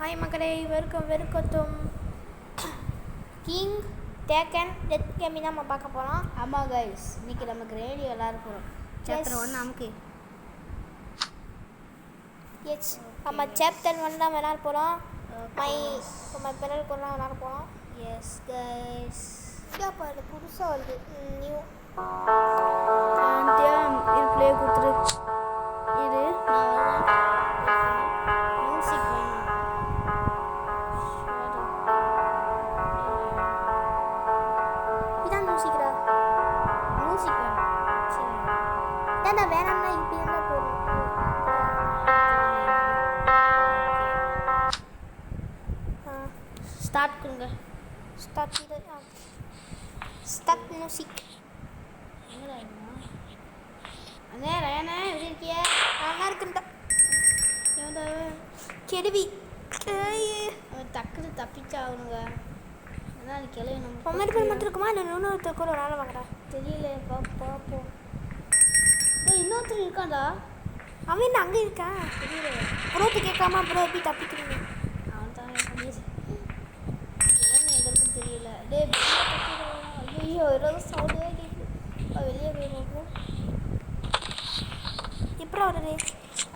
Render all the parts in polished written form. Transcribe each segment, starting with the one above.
Hi மக்களே, welcome king taken death gaming தான் நம்ம பார்க்க போகிறோம். ஆமாம் கைஸ், இன்னைக்கு நமக்கு ரேடியோ விளாட போகிறோம். சாப்டர் 1 நமக்கு எஸ் நம்ம சாப்டர் 1 தான் விளாட போகிறோம். மை பிறகு கூட விளாட போகிறோம். எஸ் கைஸ், இப்போ அது புதுசாக வருது நியூ இது ப்ளே கொடுத்துரு. இது மியூசிக் இதான் மியூசிக்டா. மியூசிக் வேணும். சரி, ஏன்டா வேணாம்னா இப்படி இருந்தால் போதும். ஸ்டார்ட் பண்ணுங்க. Start music. அண்ணே ரயானே எப்படி இருக்கிய? நல்லா இருக்குண்டா. ஏன்டா கெடுவி அவன் டக்குன்னு தப்பிச்சாகணுங்க. அதான் அது கிளவி நம்ம பொம்மை பேர் மட்டும் இருக்குமா இல்லை இன்னொருத்தர் கூட வேலை வாங்குறா தெரியல. பார்ப்போம். இன்னொருத்தர் இருக்கான்டா. அவன் என்ன அங்கே இருக்கான் தெரியல. ப்ரோட்டு கேட்காம அப்புறம் எப்படி தப்பிக்கிறீங்க? அவன் தான் எங்களுக்கும் தெரியல. டே ஐயோ ஏதாவது சவுண்டே கேட்குது. வெளியே போயிருப்போம். எப்படி வருது?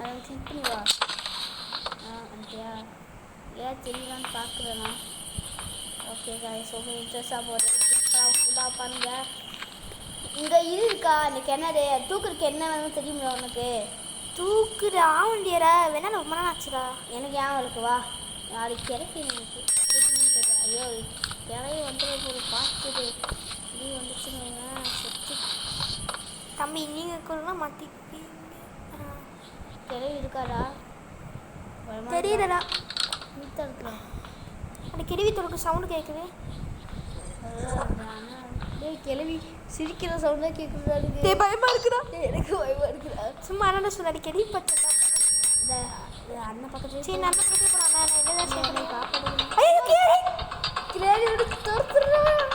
அதை கிளிக் பண்ணி வா. அப்படியா? ஏன் தெரியலான்னு பார்க்குறேண்ணா. ஓகே காய்ஸ், ஓகே இன்ட்ரெஸ்டாக போகிறேன். ஃபுல்லாக பாருங்க. இங்கே இருக்கா இந்த கிணறு தூக்குறதுக்கு என்ன வேணும் தெரியுங்களா உனக்கு? தூக்குது ஆவண்டியரா வேணா ரொம்ப நாள் ஆச்சுடா. எனக்கு ஏன் இருக்கு வா. நாளைக்கு கிடைக்கு எனக்கு தெரியல. ஐயோ கிளைய வந்து ஒரு பார்த்துது நீ வந்துச்சுன்னு செத்து. தம்பி நீங்கள் கூட மாற்றிப்பீங்க. கிளவி இருக்காடா? தெரியலடா. நீத்தான் இருக்கிறேன். அந்த கிழவி தொடுக்கு சவுண்டு கேட்குது. கிளவி சிரிக்கிற சவுண்டாக கேட்குறதா இருக்கு. பயமாக இருக்குடா. எனக்கு பயமாக இருக்குதா. சும்மா என்னடா சொல்லாடி கிழவி பச்சை இந்த அண்ணன் பக்கத்துல சரி நான் பக்கத்தில் போகிறேன். என்னதான் செய்யணும்? காப்பாடு கிளவி எடுத்து துரத்துறேன்.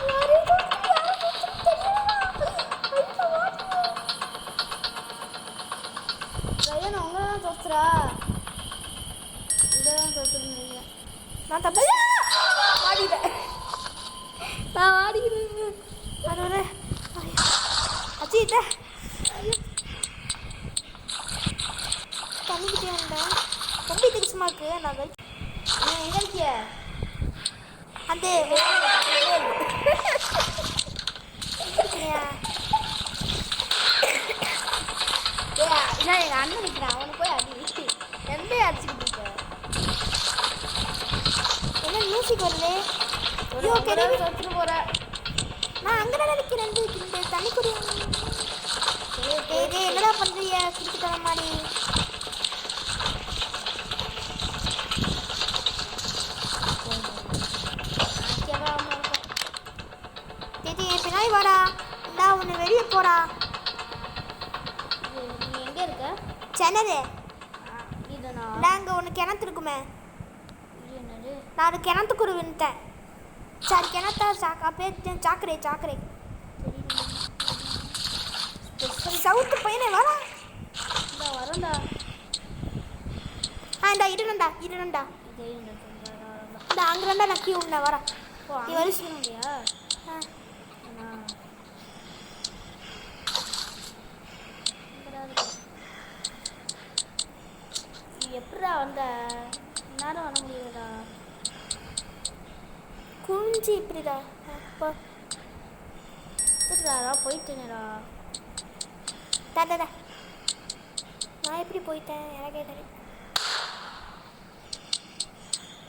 ரயன் அவங்க தான் தோத்துறா. இங்கதான் தோத்துருந்தீங்க. நான் தப்பா ஆடிட்டேன். நான் ஆடிக்கிறேன். அதோட அச்சிட்ட தண்ணிக்கிட்டே வந்தேன். ரொம்ப திருச்சமா இருக்கு. நான் நீ எங்கே இருக்கிய? அந்த இல்லை எங்கள் அண்ணன் நிற்கிறான். அவனுக்கு போய் அடி எந்த அடிச்சுக்கிட்டு இருக்க? என்ன மியூசிக் வருது? ஐயோ கிளவி தோத்துட்டு போகிற. நான் அங்கே தான் நிற்கிறேன். இந்த தண்ணி குடி. டேய் என்னடா பண்ணுறீங்க? குடிச்சு தர மாதிரி பின்னாடி வாடா. இந்தா ஒன்று வெளியே போடா. நீ எங்கே இருக்க? சென்னது இதுனா நாங்கள் ஒன்று கிணத்து இருக்குமே. இது என்னது? நான் அது கிணத்துக்கு ஒரு வின்ட்டேன். சரி கிணத்தா பேர் சாக்கரை சவுத்து பையனே வாடா. இந்த வரண்டா. இந்த இருண்டா இதே இந்த அங்கே ரெண்டா நான் கீ உண்ண வரா. நீ வரிசை இல்லையா? எப்படா வந்த? நேரம் வர முடியாதா? குஞ்சு இப்படிடா. போயிட்டேனேடா. தடடா நான் எப்படி போயிட்டேன்? எனக்கே தெரியும்.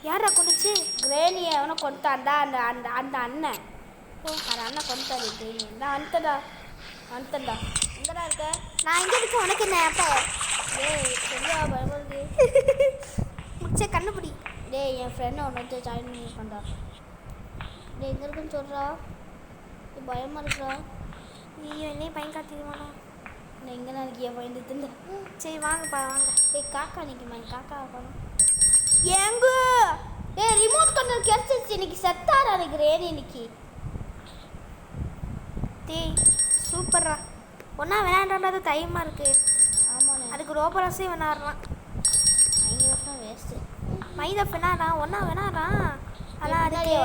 யாரா கொண்டுச்சு? கிரேனியை அவனை கொண்டாண்டா. அந்த அந்த அந்த அண்ணன் அந்த அண்ணன் கொண்டாரு கிரேனி. நான் வந்துட்டடா. எங்கடா இருக்க? நான் எங்கே இருக்கேன்? உனக்கு என்ன அப்போ? டேய் சரியா பயப்படுது. முடிச்ச கண்ணுபிடி. டேய் என் ஃப்ரெண்டை ஒன்று வந்து ஜாயின் பண்ணியிருக்கான்டா. டேய் எங்கே இருக்குன்னு சொல்கிறா. பயமாக இருக்கிறா. நீ என்னையும் பையன் காத்திடுவானா? நான் எங்கே தான் இருக்கிய பயந்துட்டு. சரி வாங்கப்பா வாங்க. டேய் காக்கா நிற்குமா? காக்கா போகணும். எங்க? டேய் ரிமோட் கண்ட்ரோல் கிடைச்சிருச்சு. இன்னைக்கு செத்தாரா நினைக்கிறேன். இன்னைக்கு டேய் சூப்பர்ரா. ஒன்றா விளையாடுறது தைரியமாக இருக்குது. ஆமாண்ணே. அதுக்கு ரோபராஸே விளையாடுறான். 5 வருஷம் வேஸ்ட்டு. மைதா வேணாடா ஒன்றா வேணாடா அதான் அதுக்கு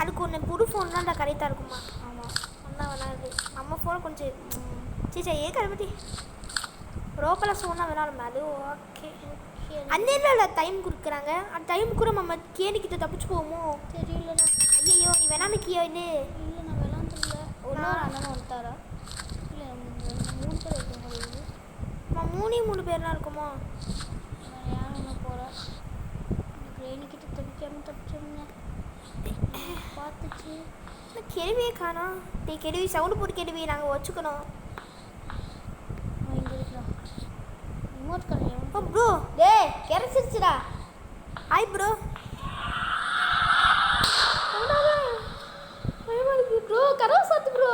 அதுக்கு ஒன்று புது ஃபோன் தான்டா கரெக்டாக இருக்குமா ஆமாம் ஒன்றா வேணாது நம்ம ஃபோன் கொஞ்சம் சீச்சா ஏன் கருப்பட்டி ரோப்பெல்லாம் ஃபோனாக விளாடுமே அது ஓகே அந்த இல்லை டைம் கொடுக்குறாங்க அந்த டைம் கூட நம்ம கேணிக்கிட்ட தப்பிச்சு போவோமோ தெரியலண்ணா. ஐயோ நீ வேணாமிக்கியோ இது இல்லை நான் விளாண்டுல ஒன்றா அண்ணன் வந்துட்டாரா இல்லை 3 பேர் இருக்க முடியுது நம்ம 3 பேர்லாம் இருக்குமோ நான் யாரும் ஒன்று போகிறேன் எனக்கு ரெயினிக்கிட்ட தப்பிச்சோம்ங்க பார்த்துச்சு இந்த கெடுவியே காணோம் டீ கெடுவி சவுண்டு போட்டு கெடுவி நாங்கள் வச்சுக்கணும் இங்கே இருக்கிறோம் ரிமோட் கடையும் ஓ ப்ரோ டே கிடைச்சிருச்சுடா ஹாய் ப்ரோ ப்ரோ கதவை சாத்து ப்ரோ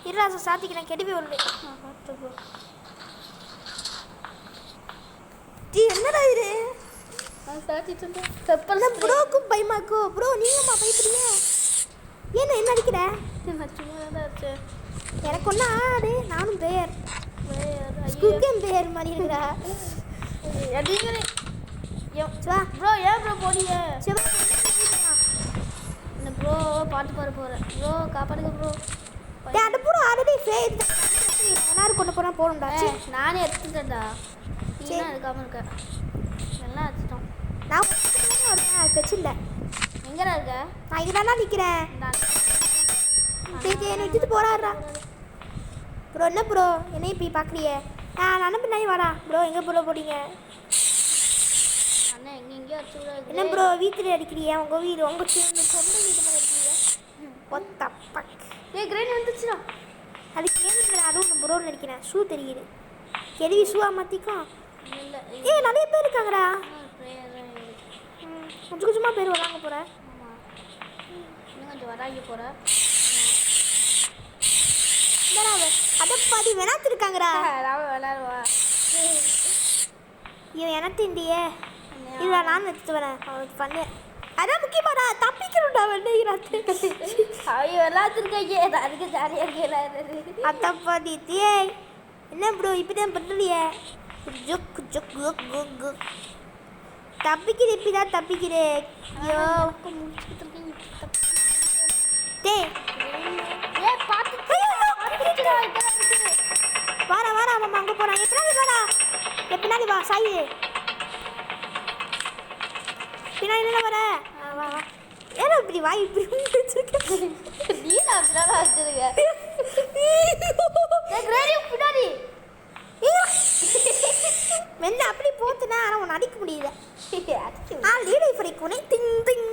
இருராசா சாத்திக்கிறேன் கெடுவி வருது பார்த்து ப்ரோ டீ என்னடா இது நான் சாத்திட்டு இருந்தேன் செப்பல்லாம் ப்ரோக்கும் பயமாக்கோ ப்ரோ நீங்கம்மா பயப்படுறீங்க ஏன் என்ன அடிக்கிற நான் சும்மா தான் இருக்கேன் எனக்கு ஒன்றா ஆடு நானும் பேர் ஸ்குக்கன் பேர் மாதிரி இருக்கிறா நீங்களே சிவா ப்ரோ ஏன் ப்ரோ போனீங்க சிவா இந்த ப்ரோ பாட்டு பாட போகிறேன் ப்ரோ காப்பாடுங்க ப்ரோ அந்த பூரா ஆல்ரெடி ஃபேர் எல்லாரும் கொண்டு போனால் போகணும்டா நானே எடுத்துட்டேன்டா நீ தான் எடுக்காமல் இருக்க எல்லாம் எடுத்துட்டோம் நான் வருவேன் பிரச்சனை இல்லை எங்கடா இருக்க நான் இங்கே தானே நிற்கிறேன் என்னை விட்டுட்டு போறாடுறா ப்ரோ என்ன ப்ரோ என்னையும் போய் பார்க்குறியே நான் பின்னாடி வாடா ப்ரோ எங்கே ப்ரோ போறீங்க அண்ணா எங்கெங்கேயோ அடிச்சு விடாது என்ன ப்ரோ வீட்டில் அடிக்கிறியா உங்கள் வீடு உங்கள் சொந்த வீடு மாதிரி அடிக்கிறீங்க ஒத்த பக் ஏய் கிரேன் வந்துச்சுடா அது கேள்வி அதுவும் ப்ரோன்னு நினைக்கிறேன் ஷூ தெரியுது கெடுவி ஷூவா மாற்றிக்கும் இல்லை நிறைய பேர் இருக்காங்கடா ப்ரேயர் கொஞ்சம் கொஞ்சமாக பேர் வராங்க போகிறேன் ஆமாம் இன்னும் கொஞ்சம் வராங்கி போகிறேன் அதை பாதி விளாத்துருக்காங்கடா விளாடுவா ஐயோ எனக்கு இண்டியே இல்லை நான் எடுத்துட்டு வரேன் அவனுக்கு பண்ணு அதான் முக்கியமாடா தப்பிக்கணும்டா வெள்ளைகிறாத்து ஐயோ எல்லாத்துருக்காங்க அதுக்கு ஜாலியாக இருக்கேன் அத்தை பாதி தே என்ன ப்ரோ இப்படி தான் பண்ணலையே ஜொக் ஜொக் ஜொக் ஜொக் ஜொக் தப்பிக்கிற இப்படி தான் தப்பிக்கிறேன் ஐயோ டே வாடா வாடா மாமா அங்கே போகிறான் எப்படினாடி வாடா எப்படினாடி வா சாயி பின்னாடி என்ன வர வா வா ஏன்னா இப்படி வா இப்படி வச்சிருக்கேன் நீ நான் அப்படிதான் வச்சிருக்கேன் பின்னாடி மெல்ல அப்படி போத்துனா ஆனால் உன்னை அடிக்க முடியல லீடை படிக்கணே திங் திங்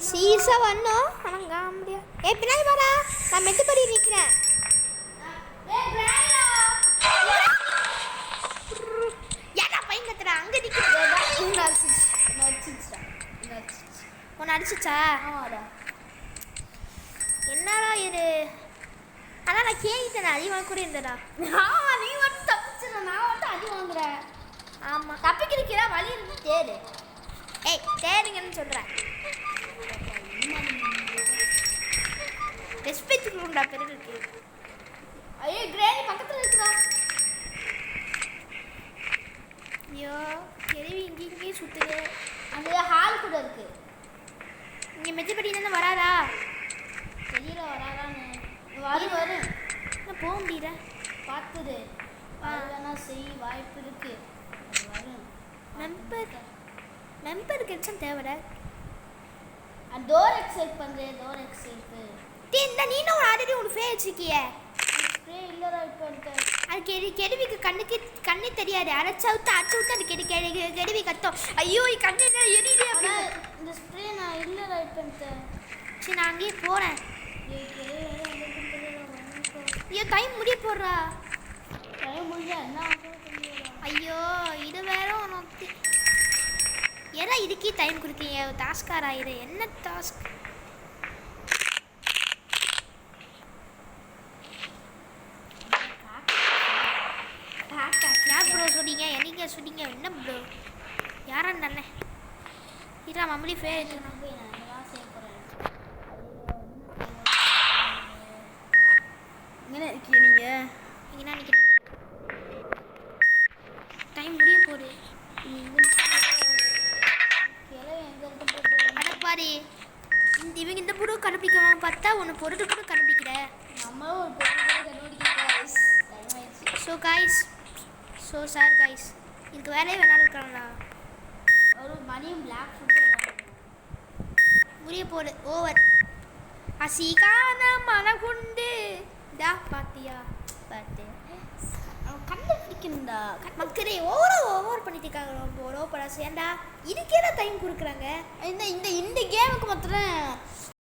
சீசா வந்தோம் ஆனால் காண முடியாது பின்னாடி வாடா நான் மெட்டுப்படி நிற்கிறேன் ஏன்னா பையன் கத்துறா அங்கே நிற்கிறேன் உன்னை அடிச்சிச்சா ஆமாடா என்னடா இது ஆனால் நான் கேட்டேன் அதிகமாக கூட இருந்தடா ஆமா நீ மட்டும் தப்பிச்சிட நான் மட்டும் அடி வாங்குறேன் ஆமாம் தப்பிக்கிறா வழி இருந்து தேடு தேடுங்கன்னு சொல்கிறேன் ரெஸ்பெக்ட் கொடுண்டா பெருக்கு ஐயோ கிரேனி பக்கத்தில் இருக்குதா ஐயோ கேள்வி இங்கேயும் சுற்றுது அந்த ஹால் கூட இருக்கு இங்கே மெச்சப்படியிலேருந்து வராதா தெரியல வராதான்னு வரும் நான் போக முடியல பார்த்துடு வேணா செய் வாய்ப்பு இருக்கு வரும் மெம்பர் கிடைச்சா தேவைடா டோர் எக்ஸைட் பண்ணுறேன் டோர் எக்ஸைட்டு இந்த நீனும் ஒரு ஆல்ரெடி ஒரு ஃபே வச்சிருக்கிய ஸ்ப்ரே இல்லைடா இப்போ இருக்கேன் அது கெடுவிக்கு கண்ணு தெரியாது அரைச்சவுத்து அரைச்சவுத்து அது கெடுவி கத்தோம் ஐயோ கண்ணு எரியுது ஆனால் இந்த ஸ்ப்ரே நான் இல்லைடா இப்போ சரி நான் அங்கேயே போகிறேன் ஐயோ டைம் முடிய போடுறா டைம் முடிஞ்சா என்ன ஐயோ இது வேற உனக்கு ஏன்னா இதுக்கே டைம் கொடுக்கீங்க டாஸ்கார் ஆயிரு என்ன டாஸ்க் யார் ப்ரோ சொன்னீங்க என்னைங்க சொன்னீங்க என்ன ப்ரோ யாரான்னு தானே இதா மம்மளி ஃபேர் எடுத்துக்கணும் எங்கே இருக்கீங்க நீங்கள்? இங்கே நிற்கிறேன். டைம் முடிய போகுது. அடப்பாரி, இவங்க இந்த புடு கண்டுபிடிக்கலாம் பார்த்தா ஒன்று பொருட்டு கூட கண்டுபிடிக்கிற. நம்மளும் ஒரு பொருள் கண்டுபிடிக்கிறோம் கைஸ். டைம் ஆயிடுச்சு. ஸோ சார் கைஸ், இதுக்கு வேலையே வேணாலும் இருக்காங்களா? ஒரு மணியும் பிளாக் ஃபுட்டு முடிய போகுது. ஓவர். அசிகான மனகுண்டு தா பாத்தியா பார்த்து கண்டுபிடிக்கணும்டா. மக்களே ஓவர் பண்ணிட்டு இருக்காங்க. ரொம்ப ஓவரா சேர்ந்தா இதுக்கே தான் டைம் கொடுக்குறாங்க. இந்த இந்த இந்த கேமுக்கு மாத்திரம்